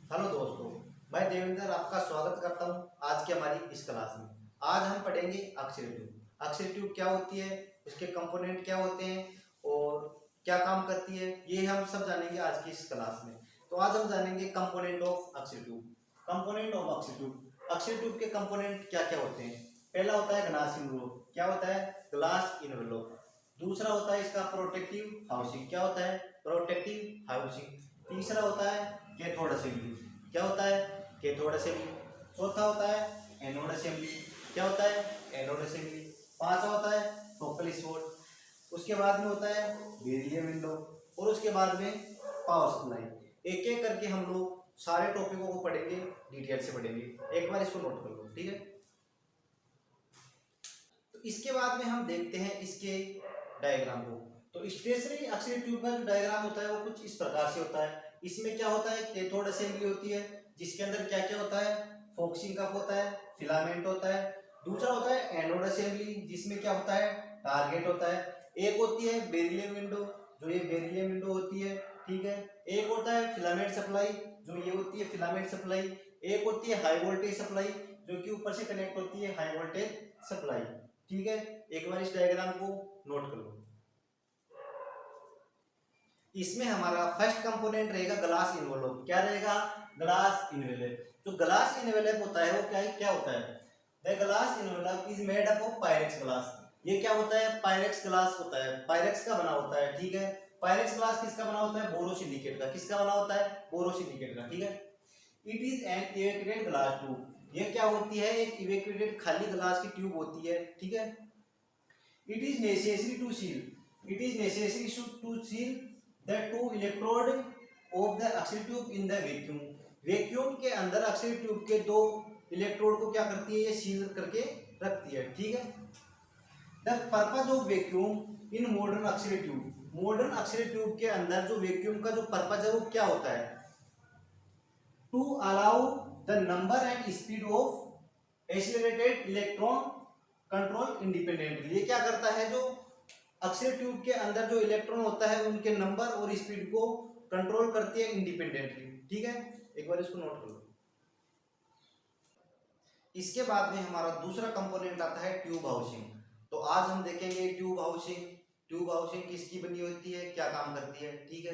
Hello दोस्तों, मैं देवेंद्र आपका स्वागत करता हूं आज की हमारी इस क्लास में। आज हम पढ़ेंगे अक्षर ट्यूब। अक्षर ट्यूब क्या होती है, उसके कंपोनेंट क्या होते हैं और क्या काम करती है, ये हम सब जानेंगे आज की इस क्लास में। तो आज हम जानेंगे कंपोनेंट ऑफ अक्षर ट्यूब। कंपोनेंट ऑफ अक्षर ट्यूब, अक्षर ट्यूब के कंपोनेंट क्या क्या होते हैं। पहला होता है ग्लास इनवेलॉप। क्या होता है? Glass envelope. दूसरा होता है इसका प्रोटेक्टिव हाउसिंग। क्या होता है? Protective housing. तीसरा होता है कैथोड असेंबली। क्या होता है? Cathode assembly. चौथा होता है एनोड असेंबली। क्या होता है? Anode assembly. पांचवा होता है फोकल स्पॉट। उसके बाद में होता है बेरिलियम विंडो और उसके बाद में पावर सप्लाई। एक एक करके हम लोग सारे टॉपिकों को पढ़ेंगे, डिटेल से पढ़ेंगे। एक बार इसको नोट कर लो, ठीक है। तो इसके बाद में हम देखते हैं इसके डायग्राम को। तो स्टेशनरी अक्षर ट्यूब का जो डायग्राम होता है वो कुछ इस प्रकार से होता है। इसमें क्या होता है? कैथोड असेंबली होती है, जिसके अंदर क्या क्या होता है? फोक्सिंग कप होता है, फिलामेंट होता है। दूसरा होता है एनोड असेंबली, जिसमें क्या होता है? टारगेट होता है। एक होती है बेरिलियम विंडो, जो ये बेरिलियम विंडो होती है, ठीक है। एक होता है फिलामेंट सप्लाई, जो ये होती है फिलामेंट सप्लाई। एक होती है हाई वोल्टेज सप्लाई, जो कि ऊपर से कनेक्ट होती है हाई वोल्टेज सप्लाई, ठीक है। एक बार इस डायग्राम को नोट कर लो। इसमें हमारा फर्स्ट कंपोनेंट रहेगा ग्लास इन्वेलप। क्या रहेगा? Glass envelope. जो ग्लास इन्वेलप होता है वो क्या होता है? The glass envelope is made up of Pyrex glass. ये क्या होता है? पायरेक्स ग्लास होता है, पायरेक्स का बना होता है, ठीक है। पायरेक्स ग्लास किसका बना होता है? बोरोसिलिकेट का। किसका बना होता है? बोरोसिलिकेट का, ठीक है। It is an evacuated glass tube. ये क्या होती है? एक इवेक्यूटेड खाली ग्लास की ट्यूब होती है, ठीक है। It is necessary to seal. It is necessary to seal the two electrode of the axial tube in the vacuum. Vacuum के अंदर अक्षीय ट्यूब के दो इलेक्ट्रोड को क्या करती है? ये सील करके रखती है, ठीक है। The purpose of vacuum in modern अक्षीय ट्यूब। मॉडर्न अक्षीय ट्यूब के अंदर जो वैक्यूम का जो पर्पज है वो क्या होता है? To allow the number and speed of accelerated electron control independently. ये क्या करता है? जो अक्षय ट्यूब के अंदर जो इलेक्ट्रॉन होता है उनके नंबर और स्पीड को कंट्रोल करती है इंडिपेंडेंटली, ठीक है। एक बार इसको नोट कर लो। इसके बाद में हमारा दूसरा कंपोनेंट आता है ट्यूब हाउसिंग। तो आज हम देखेंगे ट्यूब हाउसिंग। ट्यूब हाउसिंग किसकी बनी होती है, क्या काम करती है, ठीक है।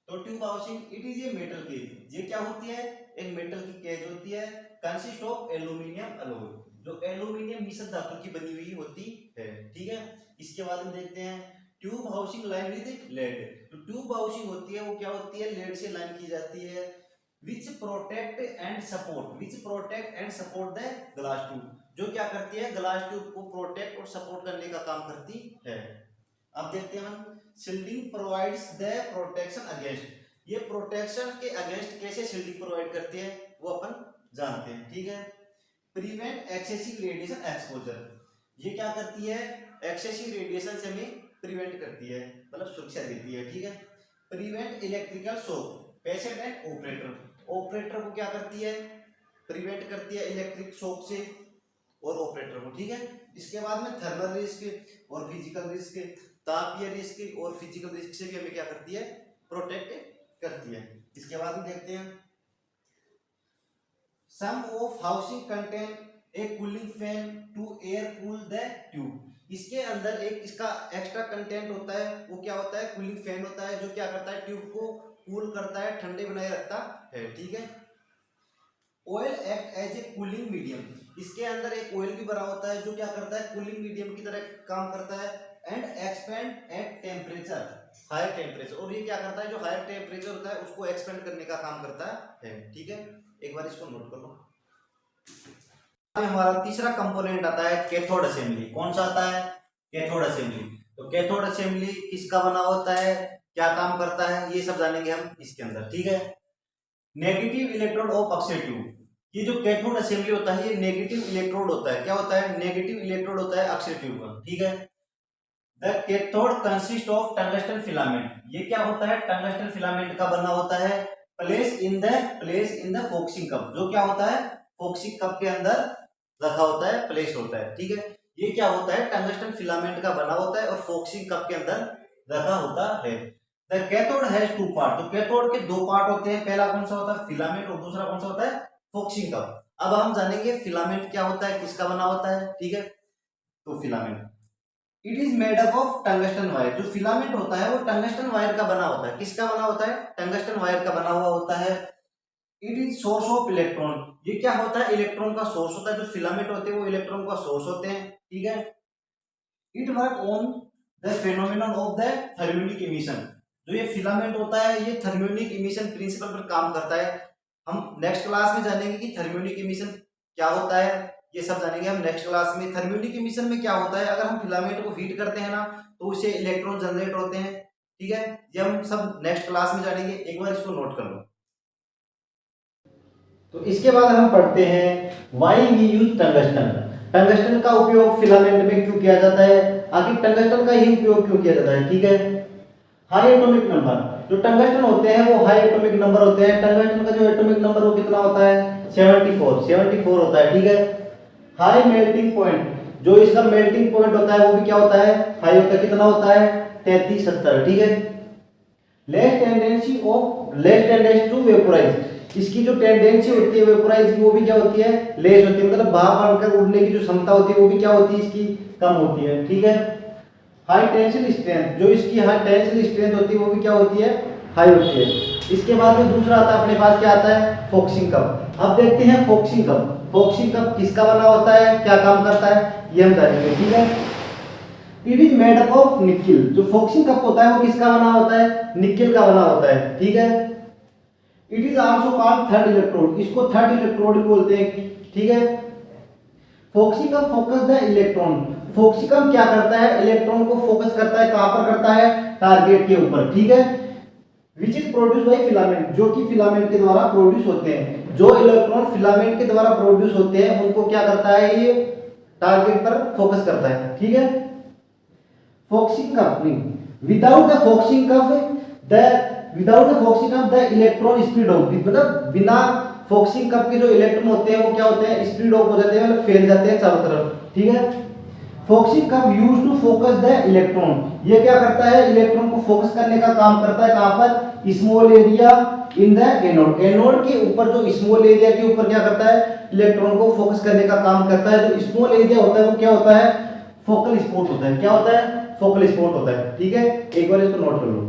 तो tube housing it is a metal cage. ये क्या होती है? एक मेटल की केज होती है, कंसिस्ट ऑफ एल्यूमिनियम अलॉय, जो एल्यूमिनियम मिश्र धातु की बनी हुई होती है, ठीक है। इसके बाद में देखते हैं tube housing line with lead. तो ट्यूब हाउसिंग होती है वो क्या होती है? लेड से लाइन की जाती है। विच protect and support, which protect and support the glass tube. जो क्या करती है? ग्लास ट्यूब को प्रोटेक्ट और सपोर्ट करने का काम करती है। अब देखते हैं हम shielding provides the protection against. ये प्रोटेक्शन के अगेंस्ट कैसे शील्डिंग प्रोवाइड करती है वो अपन जानते हैं, ठीक है। Prevent excessive radiation exposure. ये क्या करती है? एक्सेसिव रेडिएशन से हमें प्रिवेंट करती है, मतलब सुरक्षा देती है, ठीक है। Prevent electrical shock patient and operator. Operator को क्या करती है? प्रिवेंट करती है इलेक्ट्रिक शॉक से और ऑपरेटर को, ठीक है। इसके बाद में थर्मल रिस्क और फिजिकल रिस्क, तापीय रिस्क और फिजिकल रिस्क से भी हमें क्या करती है? प्रोटेक्ट करती है। इसके बाद में देखते हैं some of housing contain a cooling fan to air cool the tube. इसके अंदर एक इसका एक्स्ट्रा कंटेंट होता है, वो क्या होता है? कूलिंग फैन होता है, जो क्या करता है? ट्यूब को कूल करता है, ठंडे बनाए रखता है, ठीक है। Oil act as a cooling medium. इसके अंदर एक ऑयल भी भरा होता है जो क्या करता है? कूलिंग मीडियम की तरह काम करता है। And expand at temperature, higher temperature. और ये क्या करता है? जो हायर टेम्परेचर होता है उसको एक्सपेंड करने का काम करता है, ठीक है। एक बार इसको नोट कर लो। हमारा तीसरा कंपोनेंट आता है कैथोड असेंबली। कौन सा आता है? Cathode assembly. तो कैथोड असेंबली किसका बना होता है, क्या काम करता है, ये सब जानेंगे हम इसके अंदर, ठीक है। Negative electrode of Akshay tube. ये जो कैथोड असेंबली होता है ये नेगेटिव इलेक्ट्रोड होता है। क्या होता है? नेगेटिव इलेक्ट्रोड होता है अक्षय ट्यूब का, ठीक है। The cathode consist of tungsten filament. ये क्या होता है? टंगस्टन फिलामेंट का बना होता है। Place in the focusing cup. जो क्या होता है? फोक्सिंग कप के अंदर रखा होता है, प्लेस होता है, ठीक है। ये क्या होता है? टंगस्टन फिलामेंट का बना होता है और फोक्सिंग कप के अंदर रखा होता है। The cathode has two part, तो कैथोड के दो पार्ट होते हैं, पहला कौन सा होता है फिलामेंट और दूसरा कौन सा होता है फोक्सिंग कप। अब हम जानेंगे फिलामेंट क्या होता है, किसका बना होता है, ठीक है। तो filament it is made up of tungsten wire, जो फिलामेंट होता है वो टंगस्टन वायर का बना होता है, किसका बना होता है टंगस्टन वायर का बना हुआ होता है। It is source of electron, ये क्या होता है इलेक्ट्रॉन का सोर्स होता है, जो फिलामेंट होते हैं वो इलेक्ट्रॉन का सोर्स होते हैं, ठीक है। It work on the phenomenon of the thermionic emission, जो ये फिलामेंट होता है ये थर्मियोनिक इमिशन प्रिंसिपल पर काम करता है। हम नेक्स्ट क्लास में जानेंगे कि थर्मियोनिक इमिशन क्या होता है, ये सब जानेंगे हम नेक्स्ट क्लास में। थर्मियोनिक इमिशन में क्या होता है, अगर हम फिलामेंट को हीट करते हैं ना तो उससे इलेक्ट्रॉन जनरेट होते हैं, ठीक है। ये हम सब नेक्स्ट क्लास में जानेंगे, एक बार इसको नोट कर लो। तो इसके बाद हम पढ़ते हैं why we use tungsten, tungsten का उपयोग फिलामेंट में क्यों किया जाता है, आखिर टंगस्टन का ही उपयोग क्यों किया जाता है, ठीक है। हाई एटॉमिक नंबर, जो टंगस्टन होते हैं वो हाई एटॉमिक नंबर होते हैं, टंगस्टन का जो एटॉमिक नंबर वो कितना होता है 74 होता है, ठीक है। हाई मेल्टिंग पॉइंट, जो इसका मेल्टिंग पॉइंट होता है वो भी क्या होता है हाई होता है, कितना होता है 33-70, ठीक है। लेस टेंडेंसी टू वेपोराइज, इसकी जो टेंडेंसी होती है वेपोराइज की वो भी क्या होती है लेस होती है, मतलब भाप बनकर उड़ने की जो क्षमता होती है वो भी क्या होती है इसकी कम होती है, ठीक है। हाई टेंसिल स्ट्रेंथ, जो इसकी हाई टेंसिल स्ट्रेंथ होती है वो भी क्या होती है हाई होती है। इसके बाद में दूसरा आता है अपने पास क्या आता है फोक्सिंग कप। अब देखते हैं फोक्सिंग कप, फोक्सिंग कप किसका बना होता है, क्या काम करता है ये हम जानेंगे, ठीक है। It is made up of nickel, जो फोक्सिंग कप होता है वो किसका बना होता है निकिल का बना होता है, ठीक है। It is also called third electrode, इसको थर्ड इलेक्ट्रोड बोलते हैं, ठीक है। फोक्सिकम फोकस द इलेक्ट्रॉन, फोक्सिकम क्या करता है इलेक्ट्रॉन को फोकस करता है, कहां पर करता है टारगेट के ऊपर, ठीक है। Which is produce by filament, जो कि फिलामेंट के द्वारा प्रोड्यूस होते हैं, जो इलेक्ट्रॉन फिलामेंट के द्वारा प्रोड्यूस होते हैं उनको क्या करता है ये टारगेट पर फोकस करता है, ठीक है। फोक्सिंग कप नहीं, without the focusing cup the electron speed of, मतलब बिना फोक्सिंग कप के जो इलेक्ट्रॉन होते हैं वो क्या होते हैं स्पीड ऑफ हो जाते हैं, मतलब फैल जाते हैं चारों तरफ, ठीक है। Focusing cup used to focus the electron, ये क्या करता है इलेक्ट्रॉन को फोकस करने का काम करता है, कहां पर small area in the anode, anode के ऊपर जो स्मॉल एरिया के ऊपर क्या करता है इलेक्ट्रॉन को फोकस करने का काम करता है। जो स्मॉल एरिया होता है वो क्या होता है फोकल स्पॉट होता है, क्या होता है फोकल स्पॉट होता है, ठीक है। एक बार इसको नोट कर लो।